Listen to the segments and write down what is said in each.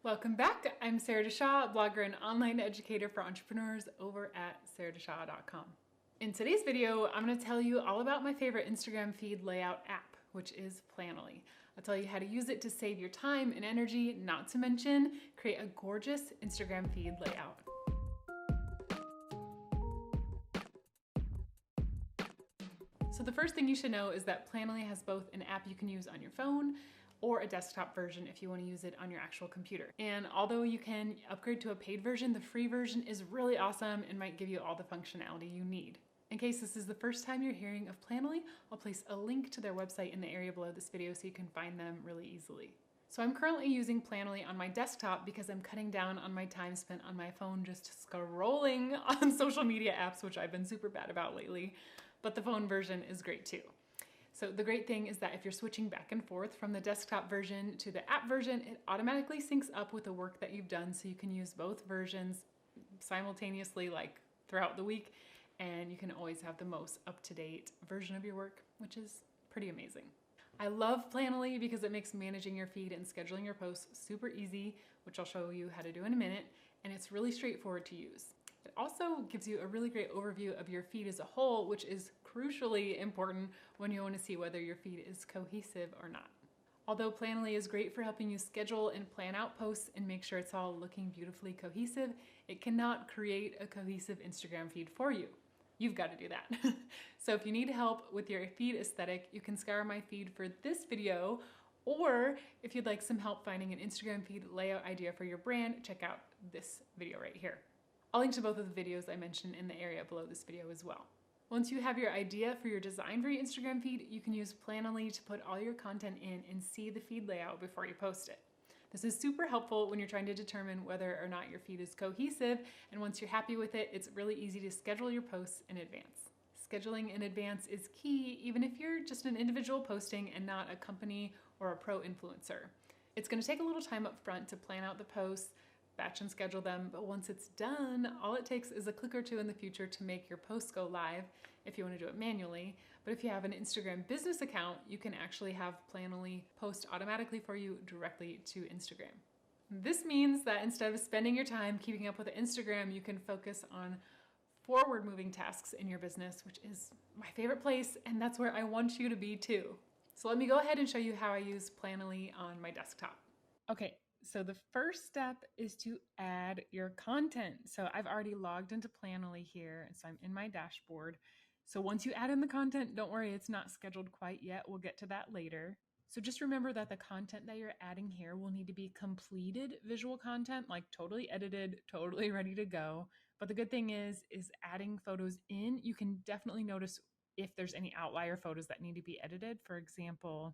Welcome back. I'm Sarah DeShaw, blogger and online educator for entrepreneurs over at sarahdeshaw.com. In today's video, I'm going to tell you all about my favorite Instagram feed layout app, which is Planoly. I'll tell you how to use it to save your time and energy, not to mention create a gorgeous Instagram feed layout. So the first thing you should know is that Planoly has both an app you can use on your phone or a desktop version if you want to use it on your actual computer. And although you can upgrade to a paid version, the free version is really awesome and might give you all the functionality you need. In case this is the first time you're hearing of Planoly, I'll place a link to their website in the area below this video so you can find them really easily. So I'm currently using Planoly on my desktop because I'm cutting down on my time spent on my phone just scrolling on social media apps, which I've been super bad about lately, but the phone version is great too. So the great thing is that if you're switching back and forth from the desktop version to the app version, it automatically syncs up with the work that you've done, so you can use both versions simultaneously, like throughout the week, and you can always have the most up-to-date version of your work, which is pretty amazing. I love Planoly because it makes managing your feed and scheduling your posts super easy, which I'll show you how to do in a minute, and it's really straightforward to use. It also gives you a really great overview of your feed as a whole, which is crucially important when you want to see whether your feed is cohesive or not. Although Planoly is great for helping you schedule and plan out posts and make sure it's all looking beautifully cohesive, it cannot create a cohesive Instagram feed for you. You've got to do that. So if you need help with your feed aesthetic, you can scour my feed for this video, or if you'd like some help finding an Instagram feed layout idea for your brand, check out this video right here. I'll link to both of the videos I mentioned in the area below this video as well. Once you have your idea for your design for your Instagram feed, you can use Planoly to put all your content in and see the feed layout before you post it. This is super helpful when you're trying to determine whether or not your feed is cohesive, and once you're happy with it, it's really easy to schedule your posts in advance. Scheduling in advance is key, even if you're just an individual posting and not a company or a pro influencer. It's going to take a little time up front to plan out the posts, batch and schedule them, but once it's done, all it takes is a click or two in the future to make your posts go live if you want to do it manually. But if you have an Instagram business account, you can actually have Planoly post automatically for you directly to Instagram. This means that instead of spending your time keeping up with Instagram, you can focus on forward-moving tasks in your business, which is my favorite place, and that's where I want you to be too. So let me go ahead and show you how I use Planoly on my desktop. Okay. So the first step is to add your content. So I've already logged into Planoly here, and so I'm in my dashboard. So once you add in the content, don't worry, it's not scheduled quite yet. We'll get to that later. So just remember that the content that you're adding here will need to be completed visual content, like totally edited, totally ready to go. But the good thing is adding photos in, you can definitely notice if there's any outlier photos that need to be edited. For example,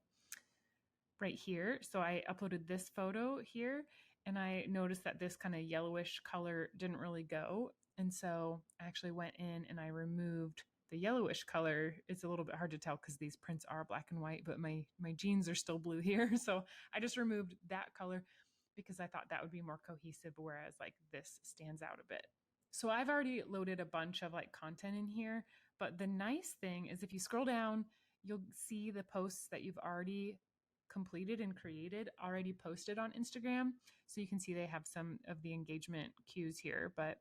right here. So I uploaded this photo here, and I noticed that this kind of yellowish color didn't really go. And so I actually went in and I removed the yellowish color. It's a little bit hard to tell because these prints are black and white, but my jeans are still blue here. So I just removed that color because I thought that would be more cohesive, whereas like this stands out a bit. So I've already loaded a bunch of like content in here, but the nice thing is if you scroll down, you'll see the posts that you've already completed and created already posted on Instagram. So you can see they have some of the engagement cues here, but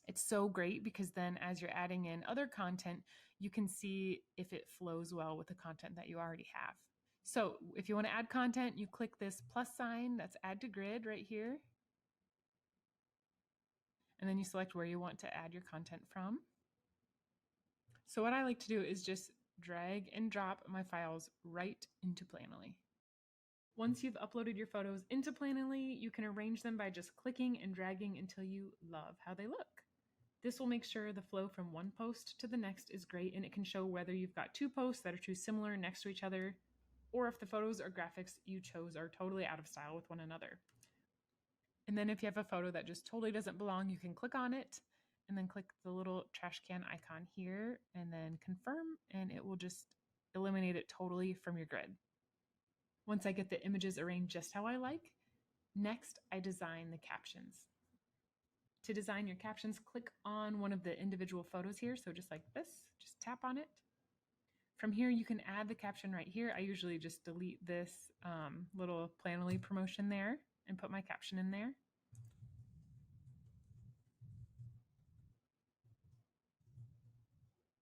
it's so great because then as you're adding in other content, you can see if it flows well with the content that you already have. So if you want to add content, you click this plus sign that's add to grid right here. And then you select where you want to add your content from. So what I like to do is just drag and drop my files right into Planoly. Once you've uploaded your photos into Planoly, you can arrange them by just clicking and dragging until you love how they look. This will make sure the flow from one post to the next is great, and it can show whether you've got two posts that are too similar next to each other, or if the photos or graphics you chose are totally out of style with one another. And then if you have a photo that just totally doesn't belong, you can click on it and then click the little trash can icon here and then confirm, and it will just eliminate it totally from your grid. Once I get the images arranged just how I like, next I design the captions. To design your captions, click on one of the individual photos here. So just like this, just tap on it. From here, you can add the caption right here. I usually just delete this little Planoly promotion there. and put my caption in there.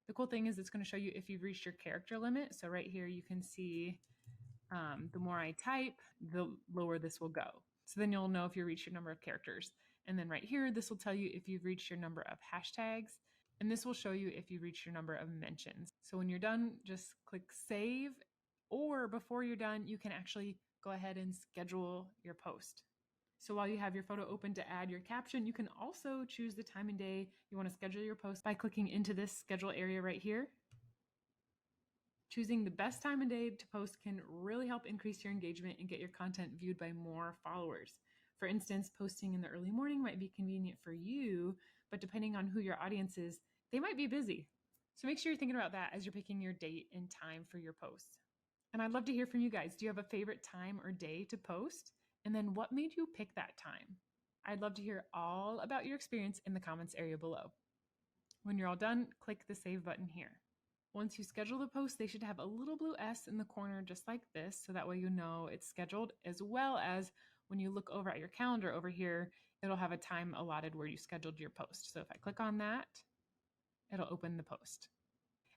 The cool thing is it's going to show you if you've reached your character limit. So right here you can see the more I type, the lower this will go. So then you'll know if you reach your number of characters. And then right here, this will tell you if you've reached your number of hashtags. And this will show you if you reach your number of mentions. So when you're done, just click save. Or before you're done, you can actually go ahead and schedule your post. So while you have your photo open to add your caption, you can also choose the time and day you want to schedule your post by clicking into this schedule area right here. Choosing the best time and day to post can really help increase your engagement and get your content viewed by more followers. For instance, posting in the early morning might be convenient for you, but depending on who your audience is, they might be busy. So make sure you're thinking about that as you're picking your date and time for your posts. And I'd love to hear from you guys. Do you have a favorite time or day to post? And then what made you pick that time? I'd love to hear all about your experience in the comments area below. When you're all done, click the save button here. Once you schedule the post, they should have a little blue S in the corner just like this, so that way you know it's scheduled, as well as when you look over at your calendar over here, it'll have a time allotted where you scheduled your post. So if I click on that, it'll open the post.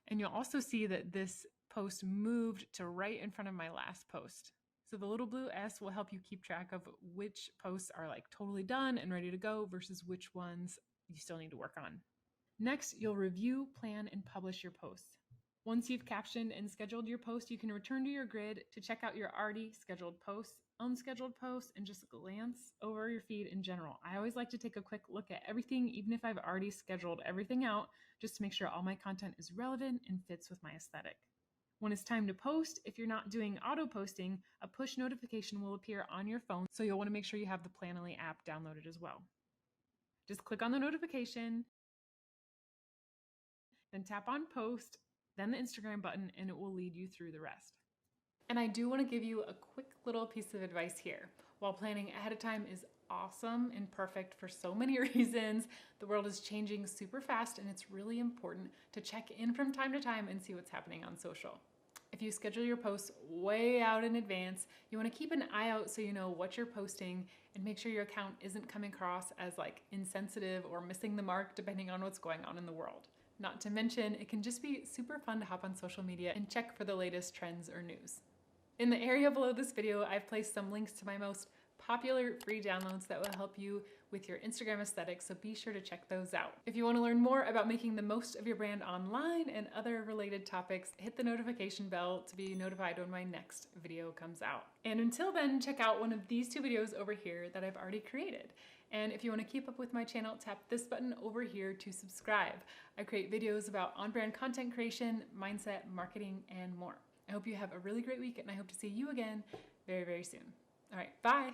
And you'll also see that this post moved to right in front of my last post. So the little blue S will help you keep track of which posts are like totally done and ready to go versus which ones you still need to work on. Next, you'll review, plan, and publish your posts. Once you've captioned and scheduled your post, you can return to your grid to check out your already scheduled posts, unscheduled posts, and just glance over your feed in general. I always like to take a quick look at everything, even if I've already scheduled everything out, just to make sure all my content is relevant and fits with my aesthetic. When it's time to post, if you're not doing auto posting, a push notification will appear on your phone, so you'll want to make sure you have the Planoly app downloaded as well. Just click on the notification, then tap on post, then the Instagram button, and it will lead you through the rest. And I do want to give you a quick little piece of advice here. While planning ahead of time is awesome and perfect for so many reasons, the world is changing super fast, and it's really important to check in from time to time and see what's happening on social. If you schedule your posts way out in advance, you want to keep an eye out so you know what you're posting and make sure your account isn't coming across as like insensitive or missing the mark depending on what's going on in the world. Not to mention, it can just be super fun to hop on social media and check for the latest trends or news. In the area below this video, I've placed some links to my most popular free downloads that will help you with your Instagram aesthetic, so be sure to check those out. If you want to learn more about making the most of your brand online and other related topics, hit the notification bell to be notified when my next video comes out. And until then, check out one of these two videos over here that I've already created. And if you want to keep up with my channel, tap this button over here to subscribe. I create videos about on-brand content creation, mindset, marketing, and more. I hope you have a really great week, and I hope to see you again very, very soon. All right, bye.